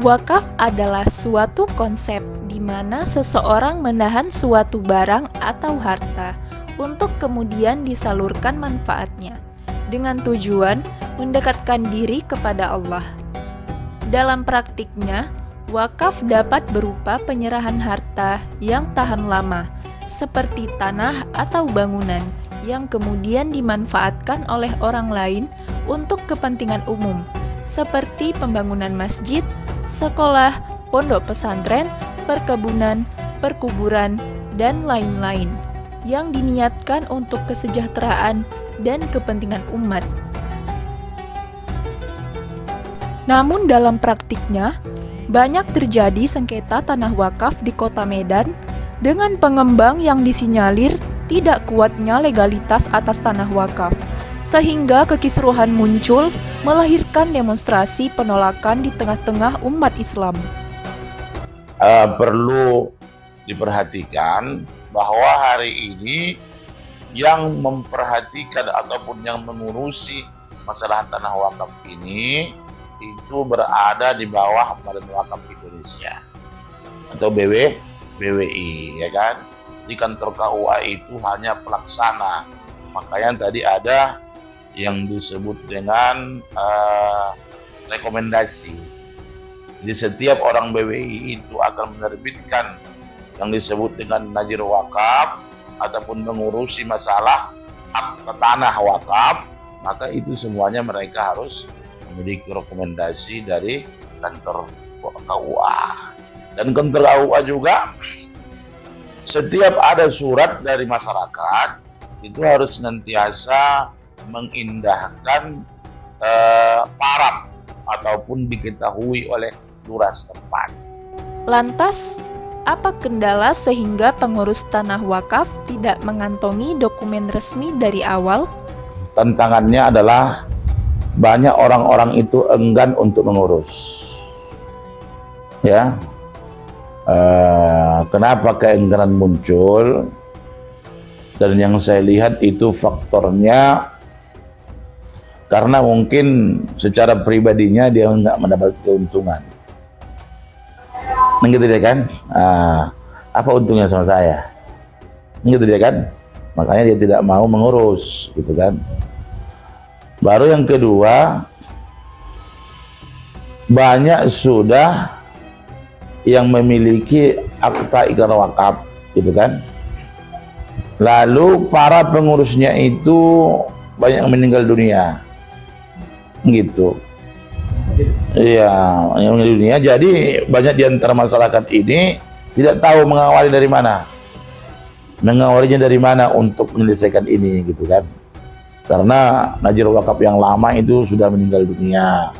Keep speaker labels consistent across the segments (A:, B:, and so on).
A: Wakaf adalah suatu konsep di mana seseorang menahan suatu barang atau harta untuk kemudian disalurkan manfaatnya dengan tujuan mendekatkan diri kepada Allah. Dalam praktiknya, wakaf dapat berupa penyerahan harta yang tahan lama, seperti tanah atau bangunan yang kemudian dimanfaatkan oleh orang lain untuk kepentingan umum, seperti pembangunan masjid, sekolah, pondok pesantren, perkebunan, perkuburan, dan lain-lain yang diniatkan untuk kesejahteraan dan kepentingan umat. Namun dalam praktiknya, banyak terjadi sengketa tanah wakaf di Kota Medan dengan pengembang yang disinyalir tidak kuatnya legalitas atas tanah wakaf, sehingga kekisruhan muncul melahirkan demonstrasi penolakan di tengah-tengah umat Islam.
B: Perlu diperhatikan bahwa hari ini yang memperhatikan ataupun yang mengurusi masalah tanah wakaf ini itu berada di bawah Badan Wakaf Indonesia atau BWI, ya kan? Di kantor KUA itu hanya pelaksana. Makanya tadi ada yang disebut dengan rekomendasi. Di setiap orang BWI itu akan menerbitkan yang disebut dengan najir wakaf ataupun mengurusi masalah akta tanah wakaf, maka itu semuanya mereka harus memiliki rekomendasi dari kantor KUA. Dan kantor KUA juga setiap ada surat dari masyarakat itu harus senantiasa mengindahkan farat ataupun diketahui oleh lurah setempat.
A: Lantas, apa kendala sehingga pengurus tanah wakaf tidak mengantongi dokumen resmi dari awal?
B: Tantangannya adalah banyak orang-orang itu enggan untuk mengurus. Ya, kenapa keengganan muncul? Dan yang saya lihat itu faktornya karena mungkin secara pribadinya dia nggak mendapat keuntungan. Gitu dia kan? Apa untungnya sama saya? Gitu dia kan? Makanya dia tidak mau mengurus, gitu kan? Baru yang kedua, banyak sudah yang memiliki akta ikrar wakaf, gitu kan? Lalu para pengurusnya itu banyak yang meninggal dunia, gitu. Iya, yang meninggal dunia. Jadi banyak di antara masyarakat ini tidak tahu mengawali dari mana, mengawalinya dari mana untuk menyelesaikan ini, gitu kan? Karena najir wakaf yang lama itu sudah meninggal dunia,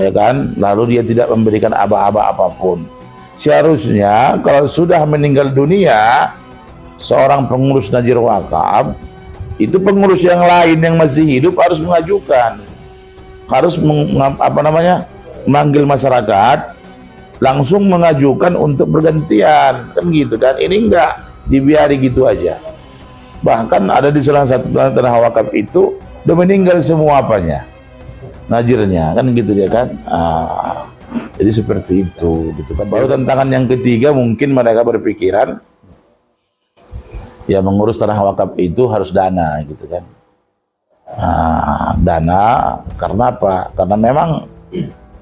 B: ya kan? Lalu dia tidak memberikan aba-aba apapun. Seharusnya kalau sudah meninggal dunia seorang pengurus najir wakaf, itu pengurus yang lain yang masih hidup harus mengajukan, harus manggil masyarakat, langsung mengajukan untuk bergantian, kan gitu kan? Ini enggak dibiari gitu aja. Bahkan ada di salah satu tanah wakaf itu udah meninggal semua apanya, najirnya, kan gitu dia kan. Jadi seperti itu, gitu kan. Baru tantangan yang ketiga, mungkin mereka berpikiran ya mengurus tanah wakaf itu harus dana, gitu kan. Dana karena apa? Karena memang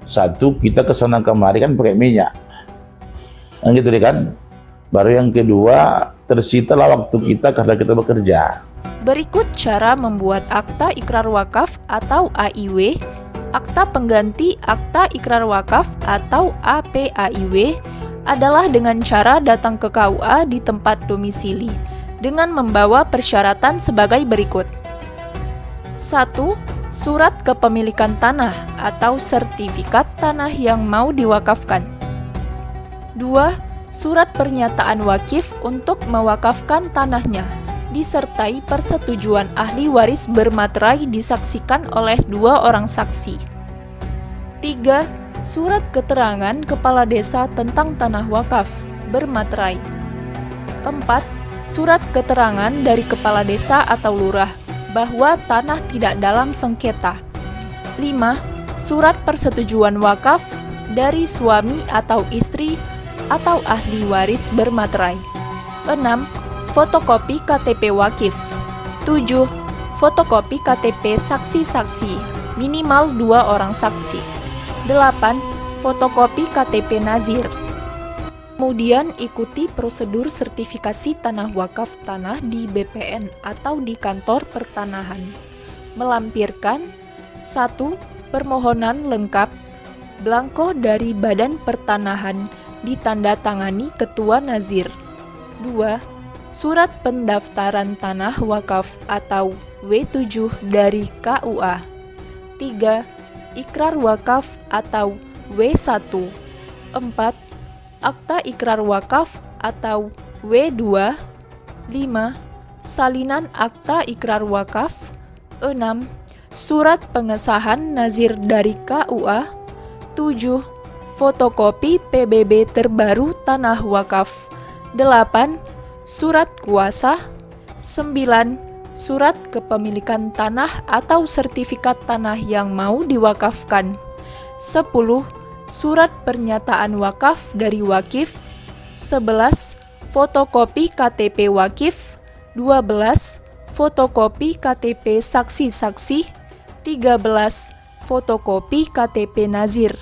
B: satu, kita kesana kemari kan pakai minyak, kan gitu dia kan. Baru yang kedua, tersitalah waktu kita karena kita bekerja.
A: Berikut cara membuat akta ikrar wakaf atau AIW, akta pengganti akta ikrar wakaf atau APAIW adalah dengan cara datang ke KUA di tempat domisili dengan membawa persyaratan sebagai berikut. 1. Surat kepemilikan tanah atau sertifikat tanah yang mau diwakafkan. 2. Surat pernyataan wakif untuk mewakafkan tanahnya, disertai persetujuan ahli waris bermaterai disaksikan oleh 2 orang saksi. 3. Surat keterangan kepala desa tentang tanah wakaf bermaterai. 4. Surat keterangan dari kepala desa atau lurah bahwa tanah tidak dalam sengketa. 5. Surat persetujuan wakaf dari suami atau istri atau ahli waris bermaterai. 6. Fotokopi KTP wakif. 7. Fotokopi KTP saksi-saksi, minimal 2 orang saksi. 8. Fotokopi KTP nazir. Kemudian ikuti prosedur sertifikasi tanah wakaf tanah di BPN atau di kantor pertanahan. Melampirkan 1. Permohonan lengkap, blanko dari Badan Pertanahan ditandatangani Ketua Nazir. 2. Surat pendaftaran tanah wakaf atau W7 dari KUA. 3. Ikrar wakaf atau W1. 4. Akta ikrar wakaf atau W2. 5. Salinan akta ikrar wakaf. 6. Surat pengesahan nazir dari KUA. 7. Fotokopi PBB terbaru tanah wakaf. 8. Surat kuasa. 9. Surat kepemilikan tanah atau sertifikat tanah yang mau diwakafkan. 10. Surat pernyataan wakaf dari wakif. 11. Fotokopi KTP wakif. 12. Fotokopi KTP saksi-saksi. 13. Fotokopi KTP nazir.